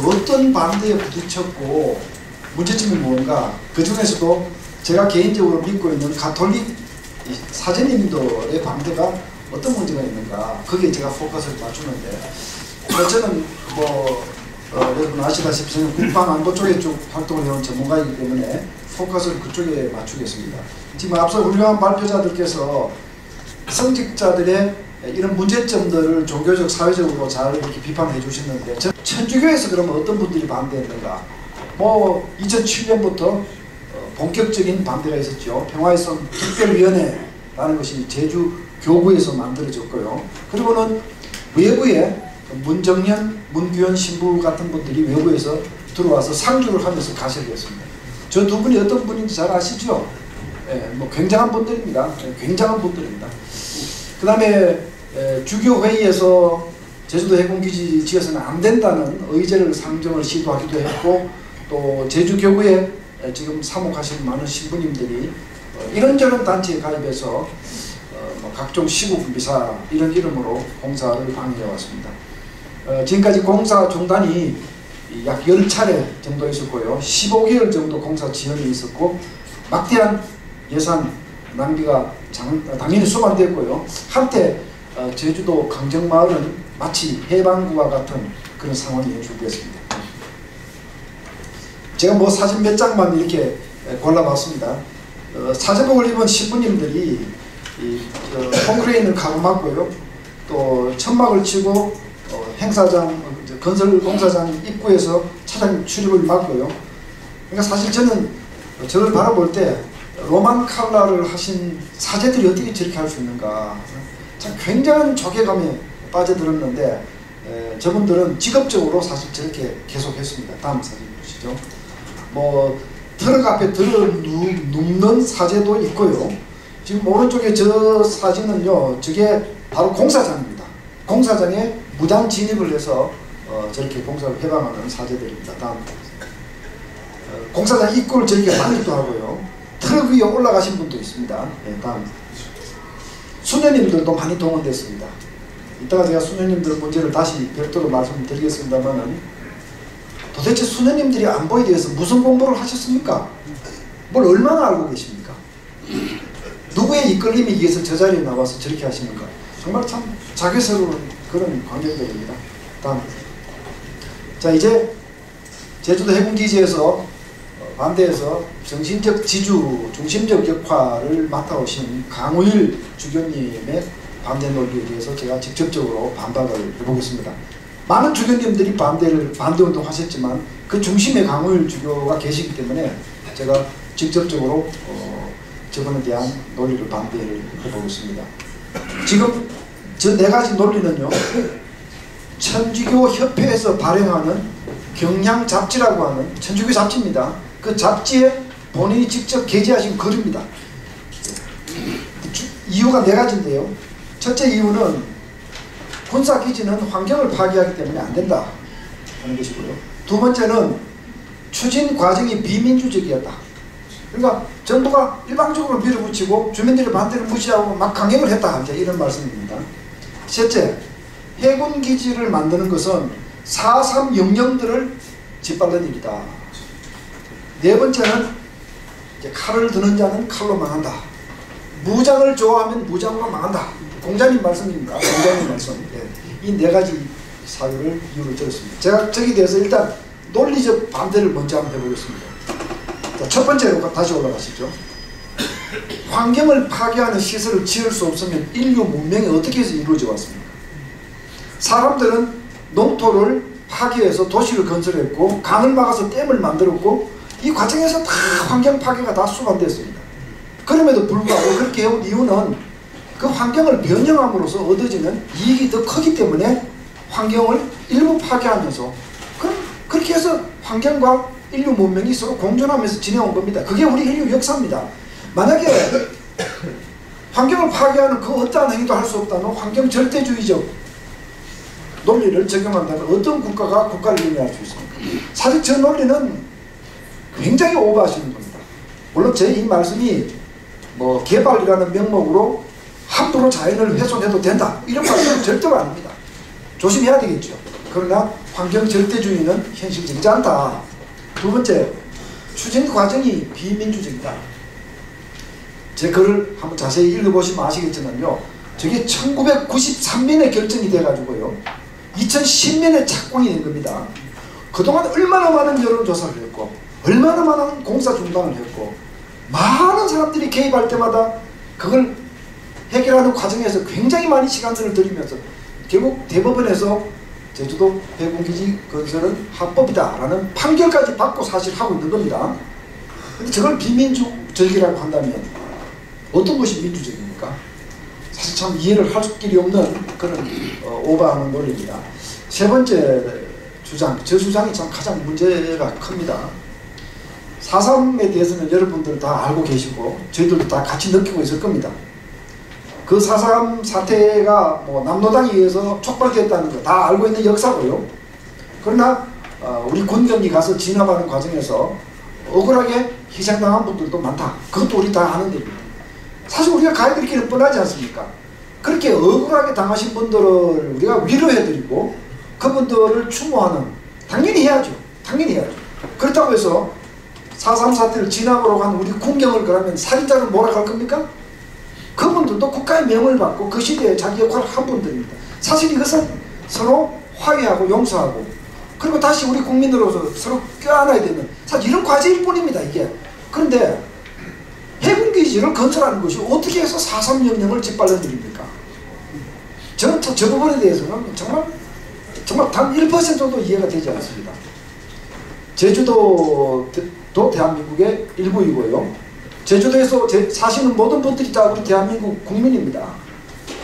어떤 반대에 부딪혔고 문제점이 뭔가, 그 중에서도 제가 개인적으로 믿고 있는 가톨릭 사제님들의 반대가 어떤 문제가 있는가, 거기에 제가 포커스를 맞추는데, 저는 여러분 아시다시피 저는 국방안보 쪽에 쭉 활동을 해온 전문가이기 때문에 포커스를 그쪽에 맞추겠습니다. 지금 앞서 훌륭한 발표자들께서 성직자들의 이런 문제점들을 종교적, 사회적으로 잘 이렇게 비판해 주셨는데, 천주교에서 그러면 어떤 분들이 반대했는가? 2007년부터 본격적인 반대가 있었죠. 평화의 섬 특별위원회라는 것이 제주 교구에서 만들어졌고요. 그리고는 외부에 문정년, 문규현 신부 같은 분들이 외부에서 들어와서 상주를 하면서 가세를 했습니다. 저 두 분이 어떤 분인지 잘 아시죠? 굉장한 분들입니다. 굉장한 분들입니다. 그 다음에 주교회의에서 제주도 해군기지 지어서는 안 된다는 의제를 상정을 시도하기도 했고, 또 제주교구에 지금 사목하시는 많은 신부님들이 이런저런 단체에 가입해서 각종 시국 미사 이런 이름으로 공사를 방해해 왔습니다. 지금까지 공사 중단이 약 10차례 정도 있었고요. 15개월 정도 공사 지연이 있었고, 막대한 예산 낭비가 당연히 수반됐고요. 한때 제주도 강정마을은 마치 해방구와 같은 그런 상황이 연출되었습니다. 제가 사진 몇 장만 이렇게 골라봤습니다. 사제복을 입은 신부님들이 콘크레인을 가로막고요, 또 천막을 치고 행사장, 건설 공사장 입구에서 차량 출입을 막고요. 그러니까 사실 저는 저를 바라볼 때 로만 칼라를 하신 사제들이 어떻게 저렇게 할 수 있는가, 참 굉장한 조개감에 빠져들었는데, 저분들은 직업적으로 사실 저렇게 계속했습니다. 다음 사진 보시죠. 트럭 앞에 눕는 사제도 있고요. 지금 오른쪽에 저 사진은요, 저게 바로 공사장입니다. 공사장에 무단 진입을 해서 저렇게 공사를 해방하는 사제들입니다. 다음 공사장 입구를 저렇게 막기도 하고요. 트럭 위에 올라가신 분도 있습니다. 다음 수녀님들도 많이 동원됐습니다. 이따가 제가 수녀님들 문제를 다시 별도로 말씀드리겠습니다만은, 도대체 수녀님들이 안보에 대해서 무슨 공부를 하셨습니까? 뭘 얼마나 알고 계십니까? 누구의 이끌림에 의해서 저 자리에 나와서 저렇게 하시는가? 정말 참 자괴스러운 그런 광경들입니다. 다음. 자, 이제 제주도 해군기지에서 반대해서 정신적 지주, 중심적 역할을 맡아오신 강우일 주교님의 반대 논리에 대해서 제가 직접적으로 반박을 해보겠습니다. 많은 주교님들이 반대운동 하셨지만 그 중심에 강우일 주교가 계시기 때문에 제가 직접적으로 저분에 대한 논리를 반대를 해보겠습니다. 지금 저 네 가지 논리는요, 천주교 협회에서 발행하는 경향 잡지라고 하는 천주교 잡지입니다. 그 잡지에 본인이 직접 게재하신 글입니다. 이유가 네 가지인데요. 첫째 이유는 군사기지는 환경을 파괴하기 때문에 안 된다 하는 것이고요. 두 번째는 추진 과정이 비민주적이었다. 그러니까 정부가 일방적으로 밀어붙이고 주민들의 반대를 무시하고 막 강행을 했다, 이제 이런 말씀입니다. 셋째, 해군기지를 만드는 것은 4.3 영령들을 짓밟는 일이다. 네 번째는 칼을 드는 자는 칼로 망한다. 무장을 좋아하면 무장으로 망한다. 공자님 말씀입니다. 공자님 말씀. 이 네 가지 이유를 들었습니다. 제가 저기에 대해서 일단 논리적 반대를 먼저 한번 해보겠습니다. 자, 첫 번째로 다시 올라가시죠. 환경을 파괴하는 시설을 지을 수 없으면 인류 문명이 어떻게 해서 이루어져 왔습니까? 사람들은 농토를 파괴해서 도시를 건설했고 강을 막아서 댐을 만들었고 이 과정에서 다 환경 파괴가 다 수반됐습니다. 그럼에도 불구하고 그렇게 해온 이유는 그 환경을 변형함으로써 얻어지는 이익이 더 크기 때문에 환경을 일부 파괴하면서 그렇게 해서 환경과 인류 문명이 서로 공존하면서 지내온 겁니다. 그게 우리 인류 역사입니다. 만약에 환경을 파괴하는 그 어떠한 행위도 할 수 없다는 환경 절대주의적 논리를 적용한다면 어떤 국가가 국가를 운영할 수 있습니까? 사실 저 논리는 굉장히 오버하시는 겁니다. 물론 제 이 말씀이 개발이라는 명목으로 함부로 자연을 훼손해도 된다, 이런 말씀은 절대로 아닙니다. 조심해야 되겠죠. 그러나 환경 절대주의는 현실적이지 않다. 두 번째, 추진 과정이 비민주적이다. 제 글을 한번 자세히 읽어보시면 아시겠지만요, 저게 1993년에 결정이 돼가지고요 2010년에 착공이 된 겁니다. 그동안 얼마나 많은 여론조사를 했고 얼마나 많은 공사 중단을 했고 많은 사람들이 개입할 때마다 그걸 해결하는 과정에서 굉장히 많은 시간들을 들이면서 결국 대법원에서 제주도 해군기지 건설은 합법이다 라는 판결까지 받고 사실 하고 있는 겁니다. 근데 저걸 비민주적이라고 한다면 어떤 것이 민주적입니까? 사실 참 이해를 할 길이 없는 그런 오버하는 논리입니다. 세 번째 주장, 저 주장이 참 가장 문제가 큽니다. 4.3에 대해서는 여러분들 다 알고 계시고 저희들도 다 같이 느끼고 있을 겁니다. 그 4.3 사태가 뭐 남노당에 의해서 촉발됐다는 거 다 알고 있는 역사고요. 그러나 우리 군경이 가서 진압하는 과정에서 억울하게 희생당한 분들도 많다. 그것도 우리 다 아는 일입니다. 사실 우리가 가야 될 길은 뻔하지 않습니까? 그렇게 억울하게 당하신 분들을 우리가 위로해드리고 그분들을 추모하는, 당연히 해야죠. 당연히 해야죠. 그렇다고 해서 4.3 사태를 진압으로 간 우리 군경을 그러면 살인자를 몰아갈 겁니까? 그분들도 국가의 명을 받고 그 시대에 자기 역할을 한 분들입니다. 사실 이것은 서로 화해하고 용서하고 그리고 다시 우리 국민으로서 서로 껴안아야 되는 사실 이런 과제일 뿐입니다. 이게. 그런데 해군기지를 건설하는 것이 어떻게 해서 4.3 명령을 짓밟는 일입니까? 저는 저 부분에 대해서는 정말 단 1%도 이해가 되지 않습니다. 제주도도 대한민국의 일부이고요. 제주도에서 사시는 모든 분들이 다 우리 대한민국 국민입니다.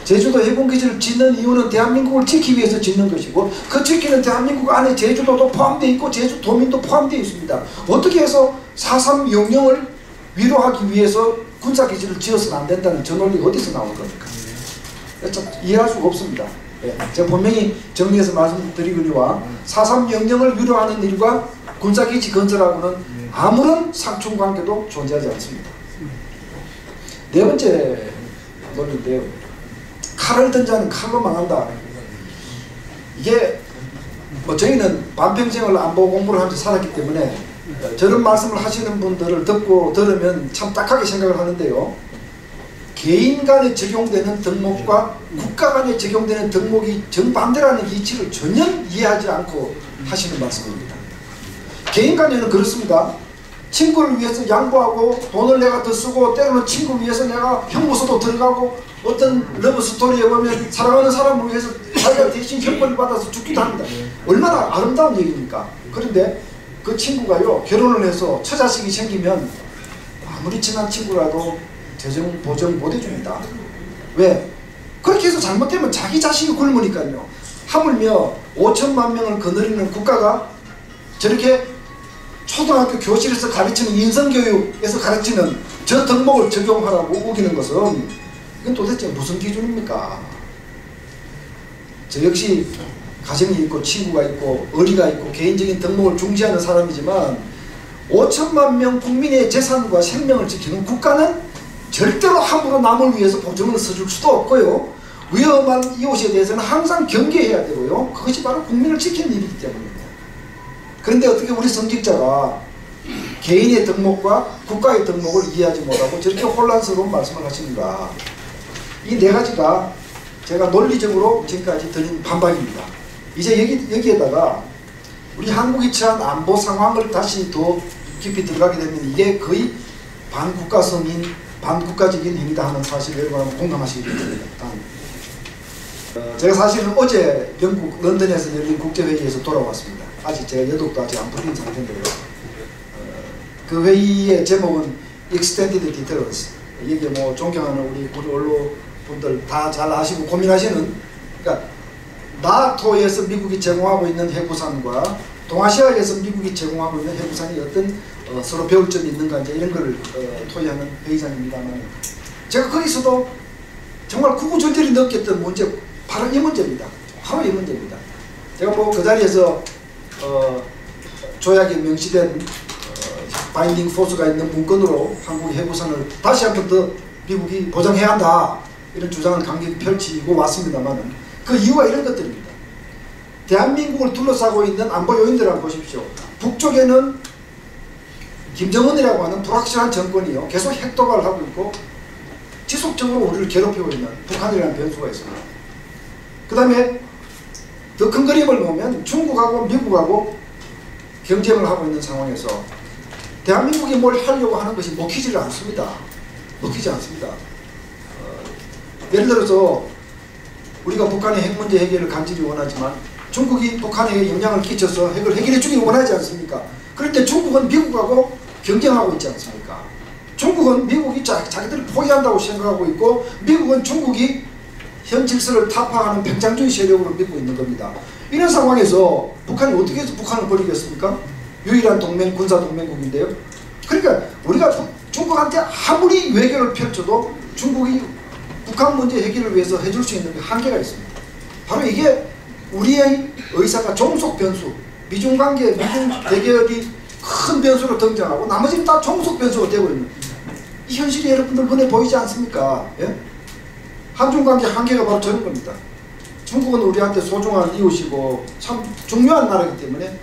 제주도 해군기지를 짓는 이유는 대한민국을 지키기 위해서 짓는 것이고 그 지키는 대한민국 안에 제주도도 포함되어 있고 제주도민도 포함되어 있습니다. 어떻게 해서 4.3 명령을 위로하기 위해서 군사기지를 지어서는 안 된다는 저 논리가 어디서 나온 겁니까? 참 이해할 수가 없습니다. 예, 제가 분명히 정리해서 말씀드리거니와 4.3 명령을 위로하는 일과 군사기지 건설하고는 아무런 상충관계도 존재하지 않습니다. 네 번째 논리인데요. 칼을 든 자는 칼로 망한다. 이게 뭐 저희는 반평생을 안보 공부를 하면서 살았기 때문에 저런 말씀을 하시는 분들을 듣고 들으면 참 딱하게 생각을 하는데요. 개인 간에 적용되는 덕목과 국가 간에 적용되는 덕목이 정반대라는 이치를 전혀 이해하지 않고 하시는 말씀입니다. 개인 간에는 그렇습니다. 친구를 위해서 양보하고 돈을 내가 더 쓰고 때로는 친구를 위해서 내가 형무소도 들어가고 어떤 러브 스토리에 보면 사랑하는 사람을 위해서 자기가 대신 형벌을 받아서 죽기도 합니다. 얼마나 아름다운 얘기입니까? 그런데 그 친구가요 결혼을 해서 처자식이 생기면 아무리 친한 친구라도 재정 보정 못 해줍니다. 왜? 그렇게 해서 잘못되면 자기 자식이 굶으니까요. 하물며 5천만 명을 거느리는 국가가 저렇게 초등학교 교실에서 가르치는 인성교육에서 가르치는 저 덕목을 적용하라고 우기는 것은 이건 도대체 무슨 기준입니까? 저 역시 가정이 있고 친구가 있고 어리가 있고 개인적인 덕목을 중시하는 사람이지만 5천만 명 국민의 재산과 생명을 지키는 국가는 절대로 함부로 남을 위해서 보증을 써줄 수도 없고요. 위험한 이웃에 대해서는 항상 경계해야 되고요. 그것이 바로 국민을 지키는 일이기 때문입니다. 그런데 어떻게 우리 성직자가 개인의 덕목과 국가의 덕목을 이해하지 못하고 저렇게 혼란스러운 말씀을 하시는가. 이 네 가지가 제가 논리적으로 지금까지 드린 반박입니다. 이제 여기에다가 우리 한국이 처한 안보 상황을 다시 더 깊이 들어가게 되면 이게 거의 반국가성인 반국가적인 행위다 하는 사실을 여러분 공감하시겠습니다. 제가 사실은 어제 영국 런던에서 열린 국제회의에서 돌아왔습니다. 아직 제가 여독도 아직 안 풀린 상태인데요. 그 회의의 제목은 Extended Deterrence. 이게 뭐 존경하는 우리 언론분들 다 잘 아시고 고민하시는, 그러니까 나토에서 미국이 제공하고 있는 핵부산과 동아시아에서 미국이 제공하고 있는 핵부산이 어떤 서로 배울 점이 있는가 이제 이런 걸 토의하는 회의장입니다만, 제가 거기서도 정말 구구절절히 느꼈던 문제 바로 이 문제입니다. 바로 이 문제입니다. 제가 뭐 그 자리에서 조약에 명시된 바인딩 포스가 있는 문건으로 한국의 핵부산을 다시 한 번 더 미국이 보장해야 한다 이런 주장을 강력히 펼치고 왔습니다만, 그 이유가 이런 것들입니다. 대한민국을 둘러싸고 있는 안보 요인들을 한번 보십시오. 북쪽에는 김정은이라고 하는 불확실한 정권이요. 계속 핵도발을 하고 있고 지속적으로 우리를 괴롭히고 있는 북한이라는 변수가 있습니다. 그 다음에 더 큰 그림을 보면 중국하고 미국하고 경쟁을 하고 있는 상황에서 대한민국이 뭘 하려고 하는 것이 먹히지를 않습니다. 먹히지 않습니다. 예를 들어서 우리가 북한의 핵 문제 해결을 간절히 원하지만 중국이 북한에 영향을 끼쳐서 핵을 해결해 주길 원하지 않습니까? 그럴 때 중국은 미국하고 경쟁하고 있지 않습니까? 중국은 미국이 자기들이 포기한다고 생각하고 있고 미국은 중국이 현 질서를 타파하는 백장주의 세력으로 믿고 있는 겁니다. 이런 상황에서 북한이 어떻게 해서 북한을 버리겠습니까? 유일한 동맹, 군사동맹국인데요. 그러니까 우리가 중국한테 아무리 외교를 펼쳐도 중국이 북한 문제 해결을 위해서 해줄 수 있는 한계가 있습니다. 바로 이게 우리의 의사가 종속 변수, 미중 관계, 미중 대결이 큰 변수로 등장하고 나머지는 다 종속 변수가 되고 있는 이 현실이 여러분들 눈에 보이지 않습니까? 예? 한중 관계 한계가 바로 저런 겁니다. 중국은 우리한테 소중한 이웃이고 참 중요한 나라이기 때문에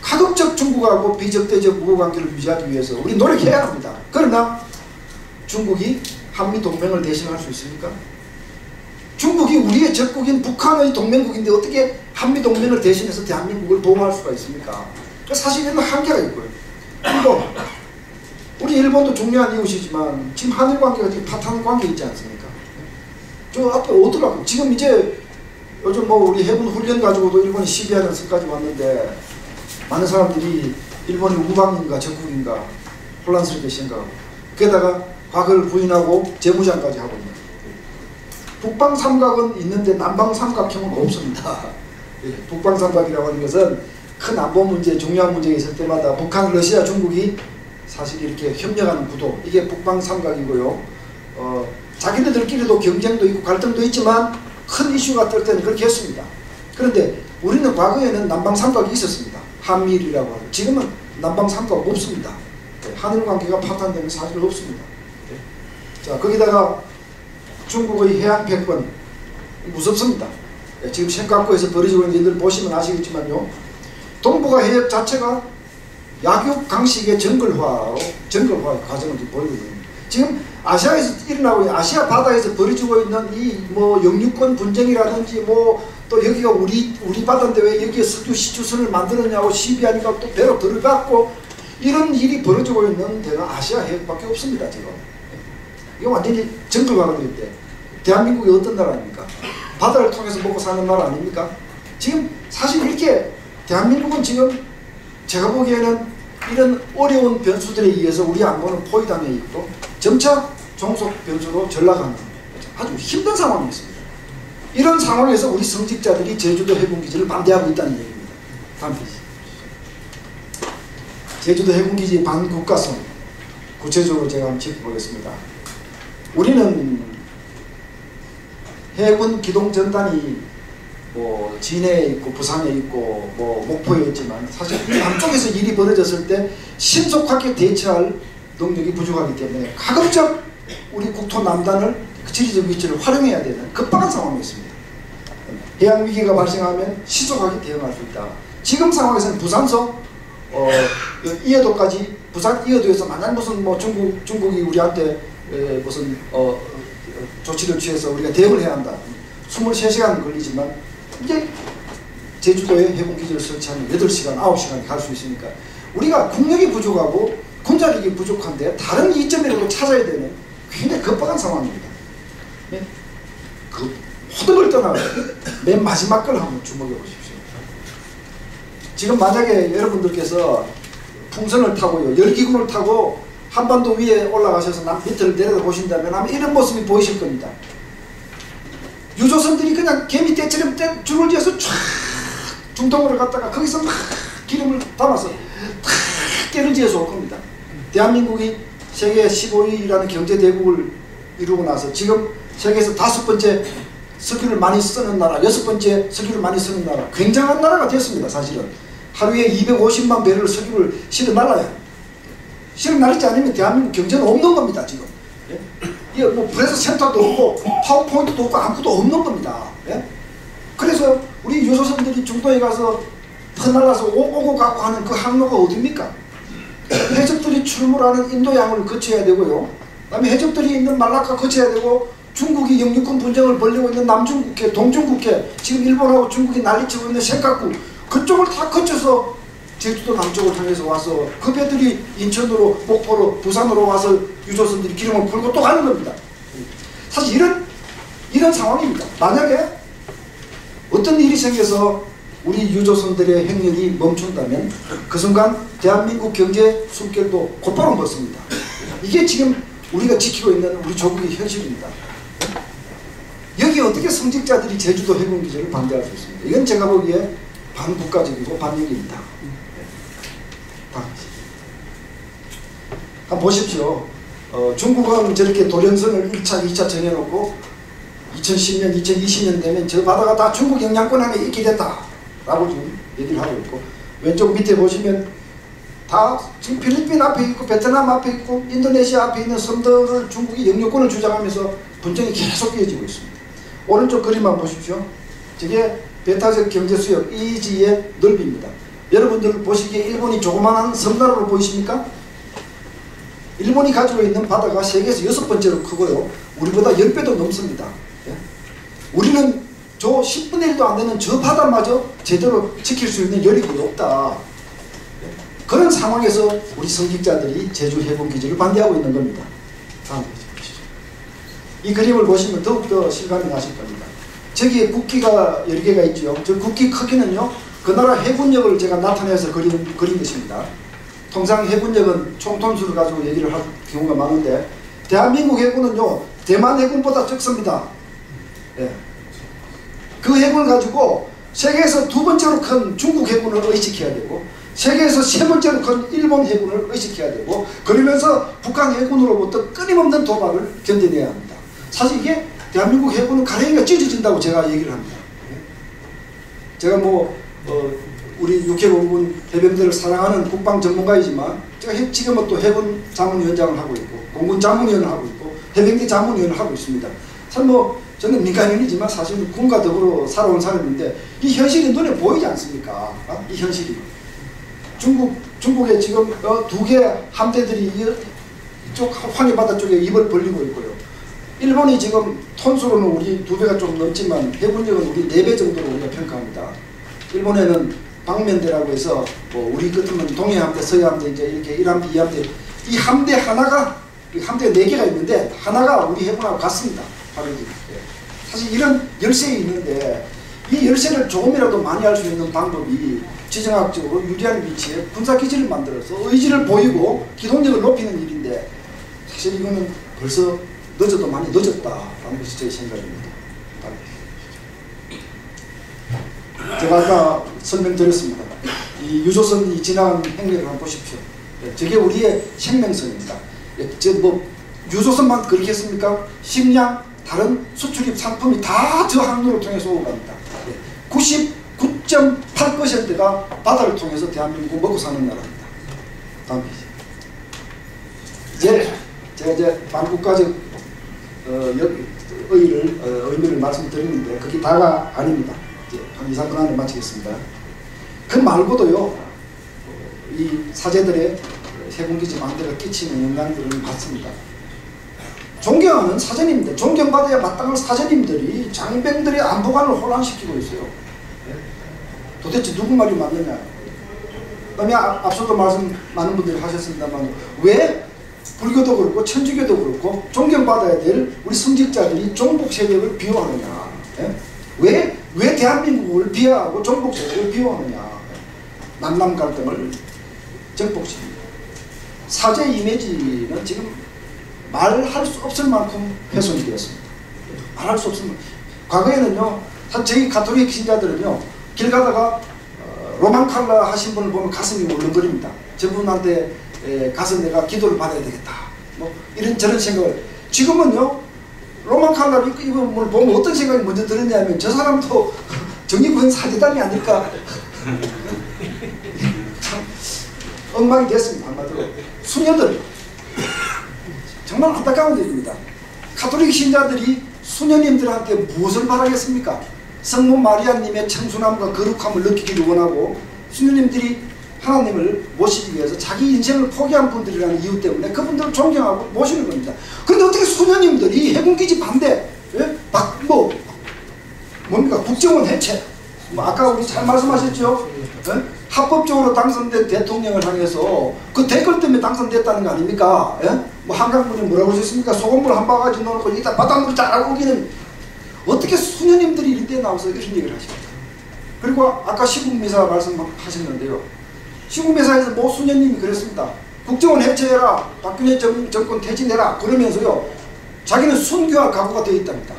가급적 중국하고 비적대적 우호관계를 유지하기 위해서 우리 노력해야 합니다. 그러나 중국이 한미 동맹을 대신할 수 있습니까? 중국이 우리의 적국인 북한의 동맹국인데 어떻게 한미 동맹을 대신해서 대한민국을 보호할 수가 있습니까? 사실에는 한계가 있고요. 그리고 우리 일본도 중요한 이웃이지만 지금 한일 관계가 지금 파탄 관계 있지 않습니까? 저 앞에 오더라고요. 지금 이제 요즘 뭐 우리 해군 훈련 가지고도 일본이 시비하는 선까지 왔는데 많은 사람들이 일본이 우방인가 적국인가 혼란스럽게 생각하고 게다가 과거를 부인하고 재무장까지 하고 있는 북방 삼각은 있는데 남방 삼각형은 없습니다. 북방 삼각이라고 하는 것은 큰 안보 문제, 중요한 문제가 있을 때마다 북한, 러시아, 중국이 사실 이렇게 협력하는 구도 이게 북방 삼각이고요. 자기네들끼리도 경쟁도 있고 갈등도 있지만 큰 이슈가 뜰 때는 그렇게 했습니다. 그런데 우리는 과거에는 남방 삼각이 있었습니다. 한미일이라고 하는. 지금은 남방 삼각 없습니다. 한일 관계가 파탄되는 사실 없습니다. 자, 거기다가 중국의 해안 패권 무섭습니다. 지금 셴카쿠에서 벌어지고 있는 일들 보시면 아시겠지만요. 동북아 해역 자체가 약육 강식의 정글화 과정을 보이고 있습니다. 지금 아시아에서 일어나고 있는 아시아 바다에서 벌어지고 있는 이 뭐 영유권 분쟁이라든지 뭐 또 여기가 우리 바다인데 왜 여기에 석유 시추선을 만들었냐고 시비하니까 또 배로 들어갔고 이런 일이 벌어지고 있는 데가 아시아 해역밖에 없습니다. 지금 이게 완전히 정글화가 될 때 대한민국이 어떤 나라입니까? 바다를 통해서 먹고 사는 나라 아닙니까? 지금 사실 이렇게 대한민국은 지금 제가 보기에는 이런 어려운 변수들에 의해서 우리 안보는 포위당해 있고 점차 종속 변수로 전락하는 아주 힘든 상황이 있습니다. 이런 상황에서 우리 성직자들이 제주도 해군기지를 반대하고 있다는 얘기입니다. 반대. 제주도 해군기지 반국가성 구체적으로 제가 한번 짚어보겠습니다. 우리는 해군 기동전단이 뭐 진해에 있고 부산에 있고 뭐 목포에 있지만 사실 이 한쪽에서 일이 벌어졌을 때 신속하게 대처할 능력이 부족하기 때문에 가급적 우리 국토 남단을 그 지리적 위치를 활용해야 되는 급박한 상황이 있습니다. 해양 위기가 발생하면 신속하게 대응할 수 있다. 지금 상황에서는 부산서 이해도까지 부산 이해도에서 만약 무슨 뭐 중국이 우리한테 무슨 조치를 취해서 우리가 대응을 해야 한다. 23시간 걸리지만 이제 제주도에 해군기지를 설치하면 8시간, 9시간 갈 수 있으니까 우리가 국력이 부족하고 군자력이 부족한데 다른 이점이라도 찾아야 되는 굉장히 급박한 상황입니다. 네? 그 모든 걸 떠나고 맨 마지막 걸 한번 주목해 보십시오. 지금 만약에 여러분들께서 풍선을 타고요, 열기구를 타고 한반도 위에 올라가셔서 남 밑을 내려다 보신다면 아마 이런 모습이 보이실 겁니다. 유조선들이 그냥 개미 떼처럼 줄을 지어서 쫙 중통으로 갔다가 거기서 막 기름을 담아서 탁 깨를 지어서 올 겁니다. 대한민국이 세계 15위라는 경제대국을 이루고 나서 지금 세계에서 5번째 석유를 많이 쓰는 나라, 6번째 석유를 많이 쓰는 나라, 굉장한 나라가 됐습니다. 사실은 하루에 250만 배럴 석유를 실어 날라야 실어 날리지 않으면 대한민국 경제는 없는 겁니다. 지금 뭐 프레스 센터도 없고 파워포인트도 없고 아무것도 없는 겁니다. 그래서 우리 유조선들이 중도에 가서 퍼날라서 오고 가고 하는 그 항로가 어디입니까? 해적들이 출몰하는 인도양을 거쳐야 되고요. 그 다음에 해적들이 있는 말라카 거쳐야 되고, 중국이 영유권 분쟁을 벌이고 있는 남중국해, 동중국해, 지금 일본하고 중국이 난리치고 있는 색각국, 그쪽을 다 거쳐서 제주도 남쪽을 통해서 와서 그 배들이 인천으로, 목포로, 부산으로 와서 유조선들이 기름을 풀고 또 가는 겁니다. 사실 이런 상황입니다. 만약에 어떤 일이 생겨서 우리 유조선들의 행력이 멈춘다면 그 순간 대한민국 경제 숨결도 곧바로 멎습니다. 이게 지금 우리가 지키고 있는 우리 조국의 현실입니다. 여기 어떻게 성직자들이 제주도 해군기지를 반대할 수 있습니까? 이건 제가 보기에 반국가적이고 반영입니다. 한번 보십시오. 중국은 저렇게 도령선을 1차, 2차 정해놓고 2010년, 2020년 되면 저 바다가 다 중국 영향권 안에 있게 됐다 라고 지금 얘기를 하고 있고, 왼쪽 밑에 보시면 다 지금 필리핀 앞에 있고 베트남 앞에 있고 인도네시아 앞에 있는 섬들을 중국이 영유권을 주장하면서 분쟁이 계속 이어지고 있습니다. 오른쪽 그림만 보십시오. 저게 배타적 경제수역 EEZ의 넓이입니다. 여러분들 보시기에 일본이 조그마한 섬나라로 보이십니까? 일본이 가지고 있는 바다가 세계에서 6번째로 크고요. 우리보다 10배도 넘습니다. 예? 우리는 저 10분의 1도 안 되는 저 바다마저 제대로 지킬 수 있는 여력이 없다. 예? 그런 상황에서 우리 성직자들이 제주 해군기지를 반대하고 있는 겁니다. 다음 페이지 보시죠. 이 그림을 보시면 더욱더 실감이 나실 겁니다. 저기에 국기가 여러 개가 있죠. 저 국기 크기는요, 그 나라 해군력을 제가 나타내서 그린 것입니다. 통상 해군력은 총톤수를 가지고 얘기를 할 경우가 많은데, 대한민국 해군은요, 대만 해군보다 적습니다. 예. 그 해군을 가지고 세계에서 두 번째로 큰 중국 해군을 의식해야 되고, 세계에서 세 번째로 큰 일본 해군을 의식해야 되고, 그러면서 북한 해군으로부터 끊임없는 도발을 견뎌내야 합니다. 사실 이게 대한민국 해군은 가랭이가 찢어진다고 제가 얘기를 합니다. 제가 우리 육해공군 해병대를 사랑하는 국방 전문가이지만, 제가 지금은 또 해군 자문위원장을 하고 있고, 공군 자문위원을 하고 있고, 해병대 자문위원을 하고 있습니다. 사실 저는 민간인이지만 사실은 군과 더불어 살아온 사람인데, 이 현실이 눈에 보이지 않습니까? 이 현실이. 중국에 지금 두 개 함대들이 이쪽 황해 바다 쪽에 입을 벌리고 있고요. 일본이 지금 톤수로는 우리 2배가 좀 넘지만 해군력은 우리 4배 정도로 우리가 평가합니다. 일본에는 방면대라고 해서 우리 같으면 동해함대, 서해함대, 이제 이렇게 1함대, 2함대, 이 함대 하나가, 함대가 4개가 있는데 하나가 우리 해군하고 같습니다. 사실 이런 열세가 있는데, 이 열세를 조금이라도 많이 할 수 있는 방법이 지정학적으로 유리한 위치에 군사기지를 만들어서 의지를 보이고 기동력을 높이는 일인데, 사실 이거는 벌써 늦어도 많이 늦었다라는 것이 제 생각입니다. 제가 아까 설명드렸습니다. 이 유조선이 지나간 행렬을 한번 보십시오. 저게 우리의 생명선입니다. 유조선만 그렇게 했습니까? 식량, 다른 수출입 상품이 다 저 항로를 통해서 오고 갑니다. 99.8%가 바다를 통해서 대한민국 먹고 사는 나라입니다. 다음 페이지. 제가 이제 반국가적 의미를 말씀드리는데 그게 다가 아닙니다. 한 2~3분 안에 마치겠습니다. 그 말고도요, 이 사제들의 해군기지 반대가 끼치는 영향들을 받습니다. 존경하는 사제님들, 존경받아야 마땅한 사제님들이 장병들의 안보관을 혼란시키고 있어요. 도대체 누구 말이 맞느냐. 그다음에 앞서도 말씀 많은 분들이 하셨습니다만, 왜 불교도 그렇고 천주교도 그렇고 존경받아야 될 우리 성직자들이 종북 세력을 비호하느냐. 왜 대한민국을 비하하고 종북 세력을 비호하느냐. 남남 갈등을 정복시킵니다. 사제 이미지는 지금 말할 수 없을 만큼 훼손이 되었습니다. 말할 수 없을 만큼. 과거에는요, 저희 가톨릭 신자들은요, 길 가다가 로만 칼라 하신 분을 보면 가슴이 울렁거립니다. 저분한테 가서 내가 기도를 받아야 되겠다. 이런 저런 생각을. 지금은요, 로만 칼라를 입은 분을 보면 어떤 생각이 먼저 들었냐면, 저 사람도 정의구현 사제단이 아닐까. 참 엉망이 됐습니다. 한마디로. 수녀들. 정말 안타까운 일입니다. 가톨릭 신자들이 수녀님들한테 무엇을 바라겠습니까? 성모 마리아님의 청순함과 거룩함을 느끼기를 원하고 수녀님들이 하나님을 모시기 위해서 자기 인생을 포기한 분들이라는 이유 때문에 그분들을 존경하고 모시는 겁니다. 그런데 어떻게 수녀님들이 해군기지 반대, 예? 뭡니까? 국정원 해체. 아까 우리 잘 말씀하셨죠? 예? 합법적으로 당선된 대통령을 향해서 그 댓글 때문에 당선됐다는 거 아닙니까? 예? 한강문이 뭐라고 하셨습니까? 소금물 한 바가지 넣어놓고 이따 바닷물 잘 우기는. 어떻게 수녀님들이 이때 나와서 이런 얘기를 하십니까? 그리고 아까 시국미사 말씀하셨는데요. 시국미사에서 모 수녀님이 그랬습니다. 국정원 해체해라, 박근혜 정권 퇴진해라 그러면서요, 자기는 순교할 각오가 되어 있답니다.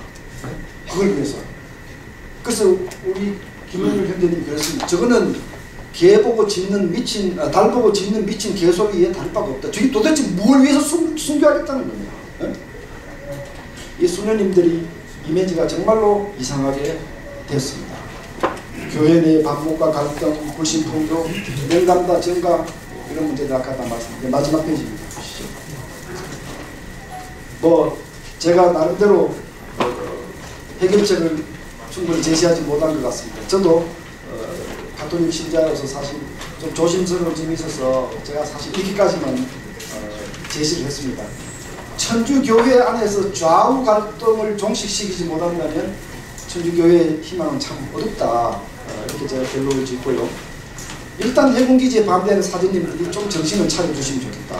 그걸 위해서. 그래서 우리 김영일 형제님이 그랬습니다. 저거는 개 보고 짖는 미친, 달 보고 짖는 미친 개소리에 다를 바가 없다. 저게 도대체 뭘 위해서 순교하겠다는 겁니다. 네? 이 수녀님들이 이미지가 정말로 이상하게 됐습니다. 교회 내 반목과 갈등, 불신통교, 냉담과 정가 이런 문제들 아까 다 말씀드렸는데 마지막 페이지입니다. 보시죠. 제가 나름대로 해결책을 충분히 제시하지 못한 것 같습니다. 저도 가톨릭 신자로서 사실 좀 조심스러운 점이 있어서 제가 사실 이렇게까지만 제시를 했습니다. 천주교회 안에서 좌우 갈등을 종식시키지 못한다면 천주교회의 희망은 참 어둡다. 이렇게 제가 결론을 짓고요. 일단 해군기지에 반대하는 사제님들이 좀 정신을 차려주시면 좋겠다.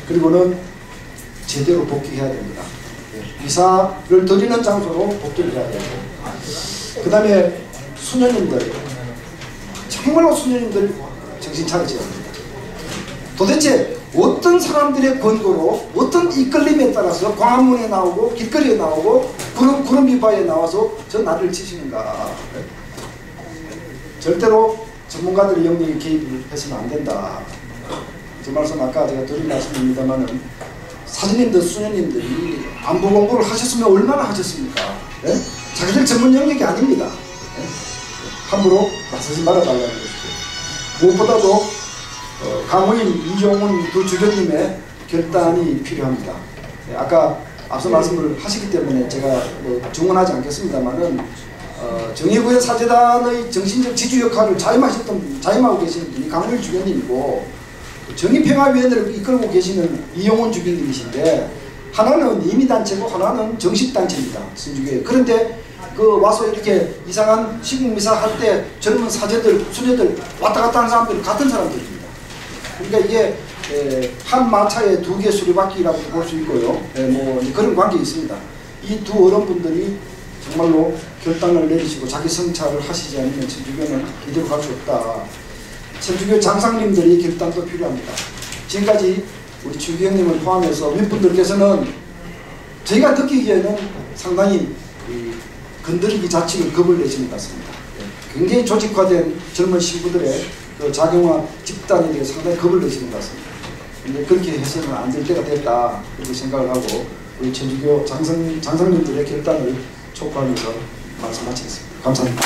그리고는 제대로 복귀해야 됩니다. 미사를 드리는 장소로 복귀를 해야 되고, 그 다음에 수녀님들, 정말로 수녀님들 정신 차리셔야 됩니다. 도대체 어떤 사람들의 권고로 어떤 이끌림에 따라서 광화문에 나오고 길거리에 나오고 구름 비바에 나와서 저 나를 치시는가. 절대로 전문가들의 영역에 개입을 해서는 안 된다. 저 말씀 아까 제가 드린 말씀입니다만은 사제님들, 수녀님들이 안보 공부를 하셨으면 얼마나 하셨습니까? 네? 자기들 전문 영역이 아닙니다. 네? 함부로 나서지 말아달라는 것이죠. 무엇보다도 강호인, 이종훈 두 주교님의 결단이 필요합니다. 네, 아까 앞서 말씀을 하시기 때문에 제가 증언하지 않겠습니다만은 정의구현 사제단의 정신적 지주 역할을 자임하고 계시는 분이 강호인 주교님이고, 정의평화위원회를 이끌고 계시는 이용훈 주교님이신데, 하나는 임의단체고 하나는 정식단체입니다. 신주교회. 그런데 와서 이렇게 이상한 시국미사 할 때 젊은 사제들, 수녀들 왔다 갔다 하는 사람들 같은 사람들입니다. 그러니까 이게 한 마차에 두 개 수레바퀴라고 볼 수 있고요. 그런 관계 있습니다. 이 두 어른분들이 정말로 결단을 내리시고 자기 성찰을 하시지 않으면 천주교는 이대로 갈 수 없다. 천주교 장상님들이 결단도 필요합니다. 지금까지 우리 주기 형님을 포함해서 윗분들께서는 저희가 느끼기에는 상당히 건드리기 자체를 겁을 내시는 것 같습니다. 굉장히 조직화된 젊은 신부들의 그 자경화 집단에 대해 상당히 겁을 내시는 것 같습니다. 근데 그렇게 해서는 안 될 때가 됐다, 그렇게 생각을 하고 우리 천주교 장성님들의 결단을 촉구하면서 말씀 마치겠습니다. 감사합니다.